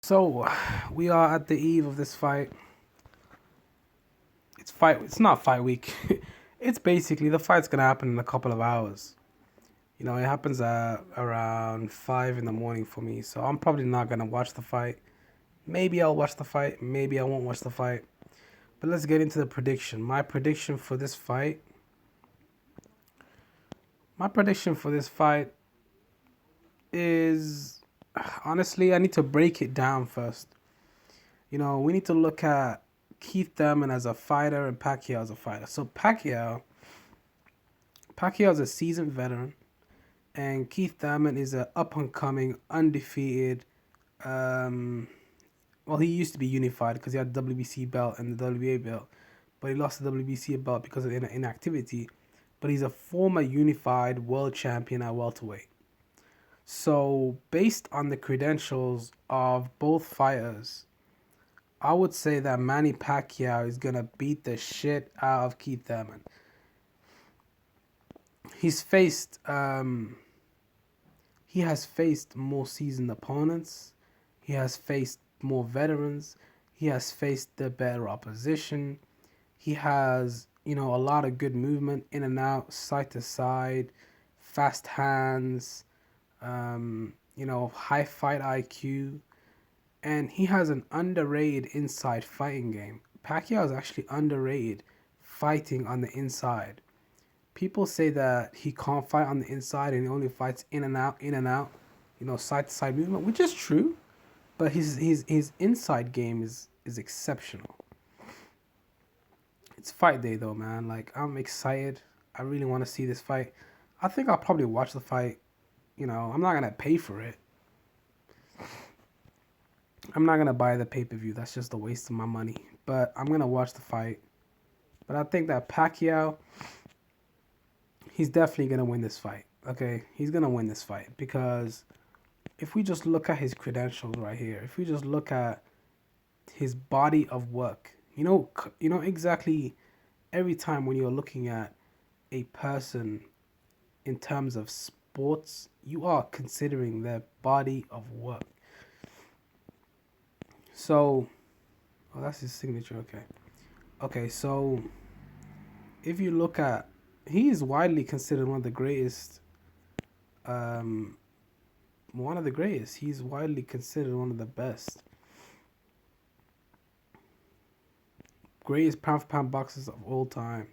So we are at the eve of this fight. It's fight. It's not fight week. It's basically the fight's gonna happen in a couple of hours. It happens at around 5 in the morning for me. So I'm probably not gonna watch the fight. Maybe I'll watch the fight. Maybe I won't watch the fight. But let's get into the prediction. My prediction for this fight. My prediction for this fight is honestly I need to break it down first. We need to look at Keith Thurman as a fighter and Pacquiao as a fighter. So Pacquiao is a seasoned veteran, and Keith Thurman is a up and coming, undefeated. Um, well, he used to be unified because he had the WBC belt and the WBA belt, but he lost the WBC belt because of inactivity. But he's a former unified world champion at welterweight. So, based on the credentials of both fighters, I would say that Manny Pacquiao is gonna beat the shit out of Keith Thurman. He's faced he has faced more seasoned opponents. He has faced more veterans. He has faced the better opposition. He has, a lot of good movement in and out, side to side, fast hands, high fight IQ. And he has an underrated inside fighting game. Pacquiao is actually underrated fighting on the inside. People say that he can't fight on the inside and he only fights in and out, side to side movement, which is true. But his inside game is exceptional. It's fight day though, man. Like I'm excited. I really want to see this fight. I think I'll probably watch the fight. I'm not gonna pay for it. I'm not gonna buy the pay-per-view. That's just a waste of my money. But I'm gonna watch the fight. But I think that Pacquiao, he's definitely gonna win this fight. Okay, he's gonna win this fight because if we just look at his credentials right here, if we just look at his body of work, exactly every time when you're looking at a person in terms of sports, you are considering their body of work. So, oh, that's his signature. Okay. So if you look at, he is widely considered one of the greatest. Um, one of the greatest. He's widely considered one of the best, greatest pound for pound boxers of all time.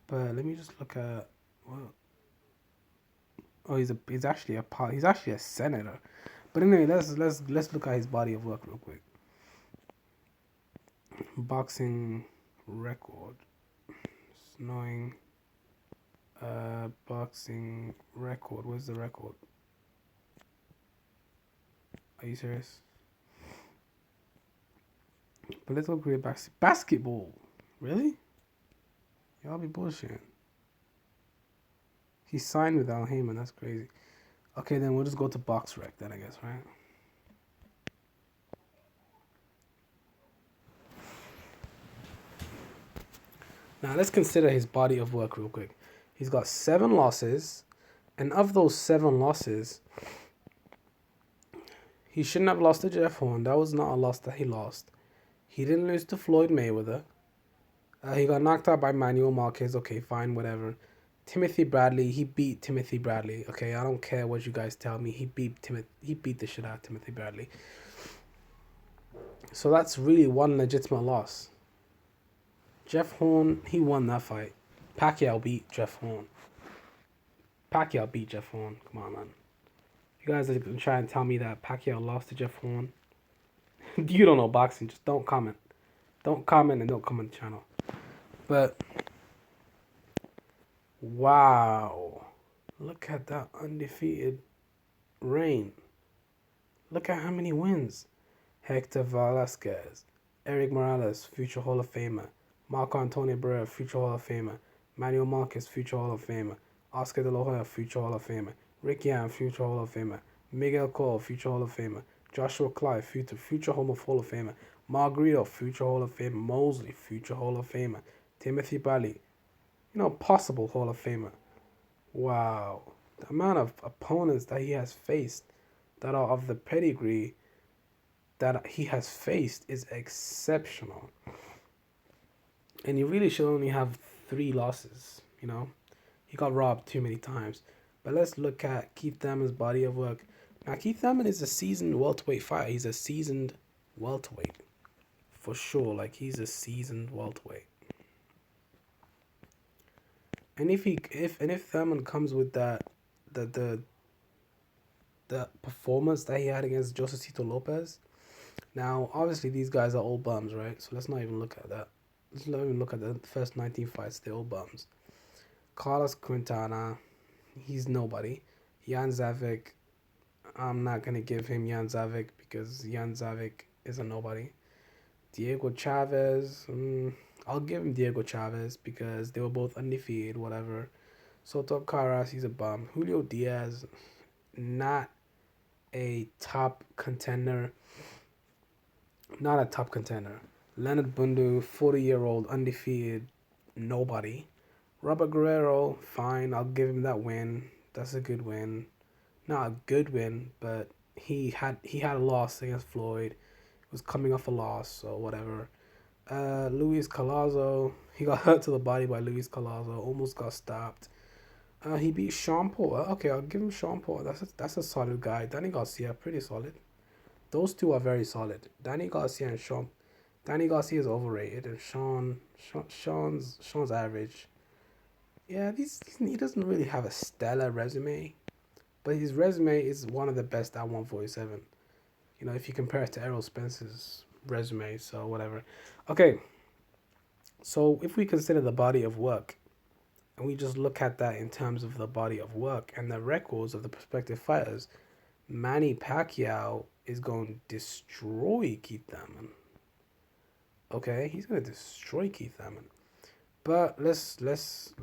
But let me just look at. Well, oh, he's actually a senator. But anyway, let's look at his body of work real quick. Boxing record. Snowing. Boxing record. Where's the record? Are you serious? Political career basketball. Really? Y'all be bullshitting. He signed with Al Heyman. That's crazy. Okay, then we'll just go to box rec then, I guess, right? Now let's consider his body of work real quick. He's got 7 losses, and of those 7 losses, he shouldn't have lost to Jeff Horn. That was not a loss that he lost. He didn't lose to Floyd Mayweather. He got knocked out by Manuel Marquez. Okay, fine, whatever. Timothy Bradley, he beat Timothy Bradley. Okay, I don't care what you guys tell me. He beat the shit out of Timothy Bradley. So that's really one legitimate loss. Jeff Horn, he won that fight. Pacquiao beat Jeff Horn. Come on, man. You guys are trying to tell me that Pacquiao lost to Jeff Horn. You don't know boxing. Just don't comment. Don't comment and don't come on the channel. But wow, look at that undefeated reign. Look at how many wins. Hector Velasquez, Eric Morales, future Hall of Famer. Marco Antonio Barrera, future Hall of Famer. Manuel Marquez, future Hall of Famer. Oscar De La Hoya, future Hall of Famer. Rick Yan, future Hall of Famer. Miguel Cole, future Hall of Famer. Joshua Clive, future Hall of Famer. Margarito, future Hall of Famer. Mosley, future Hall of Famer. Timothy Bradley, possible Hall of Famer. Wow. The amount of opponents that he has faced that are of the pedigree that he has faced is exceptional, and he really should only have 3 losses. He got robbed too many times. But let's look at Keith Thurman's body of work. Now, Keith Thurman is a seasoned welterweight fighter. He's a seasoned welterweight for sure. Like, he's a seasoned welterweight. And if Thurman comes with the the performance that he had against Josecito Lopez. Now, obviously, these guys are all bums, right? So let's not even look at that. Let's not even look at the first 19 fights. They're all bums. Carlos Quintana, he's nobody. Jan Zavik, I'm not going to give him Jan Zavik because Jan Zavik is a nobody. Diego Chavez, I'll give him Diego Chavez because they were both undefeated, whatever. Soto Caras, he's a bum. Julio Diaz, not a top contender. Not a top contender. Leonard Bundu, 40-year-old, undefeated, nobody. Robert Guerrero, fine, I'll give him that win. That's a good win. Not a good win, but he had a loss against Floyd. He was coming off a loss, so whatever. Luis Colazo, he got hurt to the body by Luis Colazo, almost got stopped. He beat Sean Paul. Okay, I'll give him Sean Paul. That's a solid guy. Danny Garcia, pretty solid. Those two are very solid. Danny Garcia and Sean. Danny Garcia is overrated, and Sean's average. Yeah, he doesn't really have a stellar resume, but his resume is one of the best at 147. If you compare it to Errol Spence's resume, so whatever. Okay, so if we consider the body of work, and we just look at that in terms of the body of work and the records of the prospective fighters, Manny Pacquiao is going to destroy Keith Thurman. Okay, he's going to destroy Keith Thurman. But let's just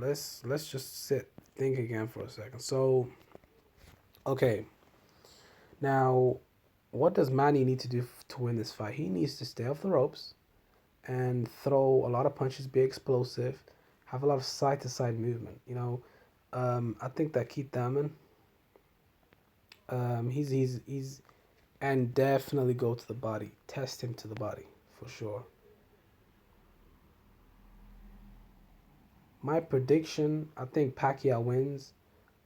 think again for a second. So, okay, now what does Manny need to do to win this fight? He needs to stay off the ropes and throw a lot of punches, be explosive, have a lot of side to side movement. I think that Keith Thurman, he's and definitely go to the body, test him to the body for sure. My prediction, I think Pacquiao wins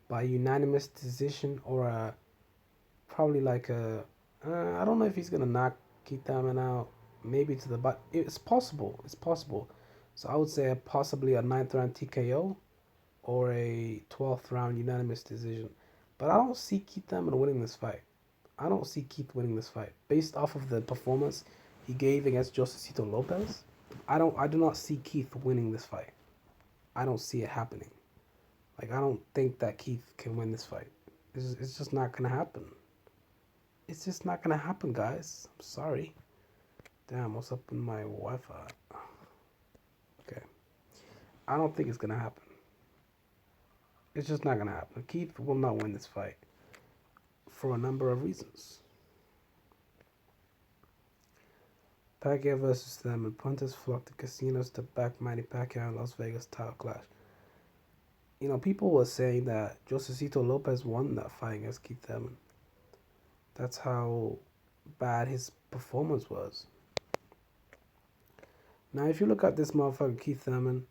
by unanimous decision or probably like I don't know if he's gonna knock Keith Thurman out, maybe to the butt. It's possible. It's possible. So I would say possibly a 9th round TKO or a 12th round unanimous decision. But I don't see Keith Thurman winning this fight. I don't see Keith winning this fight based off of the performance he gave against Josecito Lopez. I do not see Keith winning this fight. I don't see it happening. Like, I don't think that Keith can win this fight. It's just not gonna happen. It's just not gonna happen, guys. I'm sorry. Damn, what's up with my Wi-Fi? Okay. I don't think it's gonna happen. It's just not gonna happen. Keith will not win this fight for a number of reasons. Pacquiao versus Thurman. Punters flock to casinos to back Manny Pacquiao in Las Vegas title clash. People were saying that Josecito Lopez won that fight against Keith Thurman. That's how bad his performance was. Now, if you look at this motherfucker Keith Thurman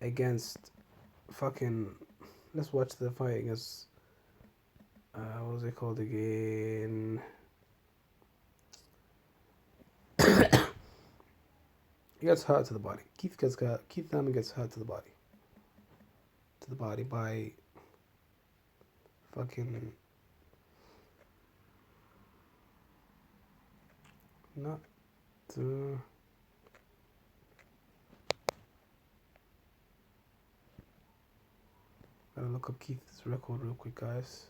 against fucking, let's watch the fight against, what was it called again? He gets hurt to the body. Keith Thurman gets hurt to the body. To the body by fucking not gotta look up Keith's record real quick, guys.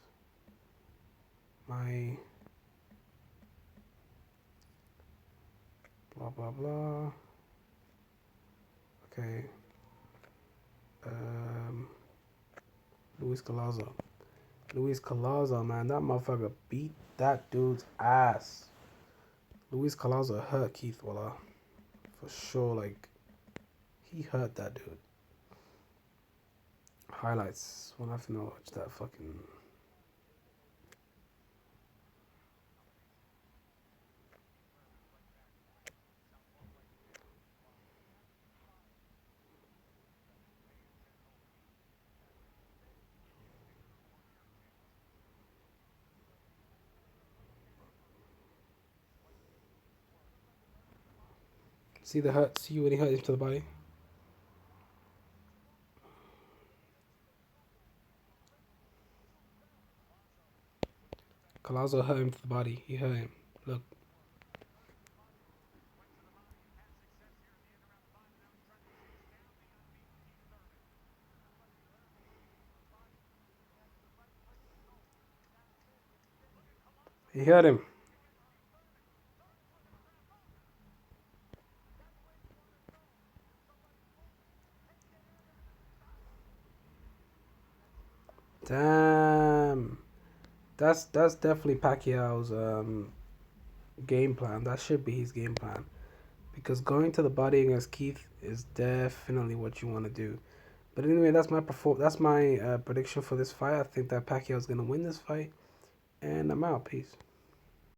My blah blah blah. Okay. Luis Colazo. Luis Colazo, man, that motherfucker beat that dude's ass. Luis Colazo hurt Keith Walla. For sure, like, he hurt that dude. Highlights. We'll have to watch that fucking. See the hurt? See when he hurt him to the body? Collazo hurt him to the body. He hurt him. Look. He hurt him. Damn. That's definitely Pacquiao's game plan. That should be his game plan. Because going to the body against Keith is definitely what you want to do. But anyway, that's my prediction for this fight. I think that Pacquiao's gonna win this fight, and I'm out. Peace.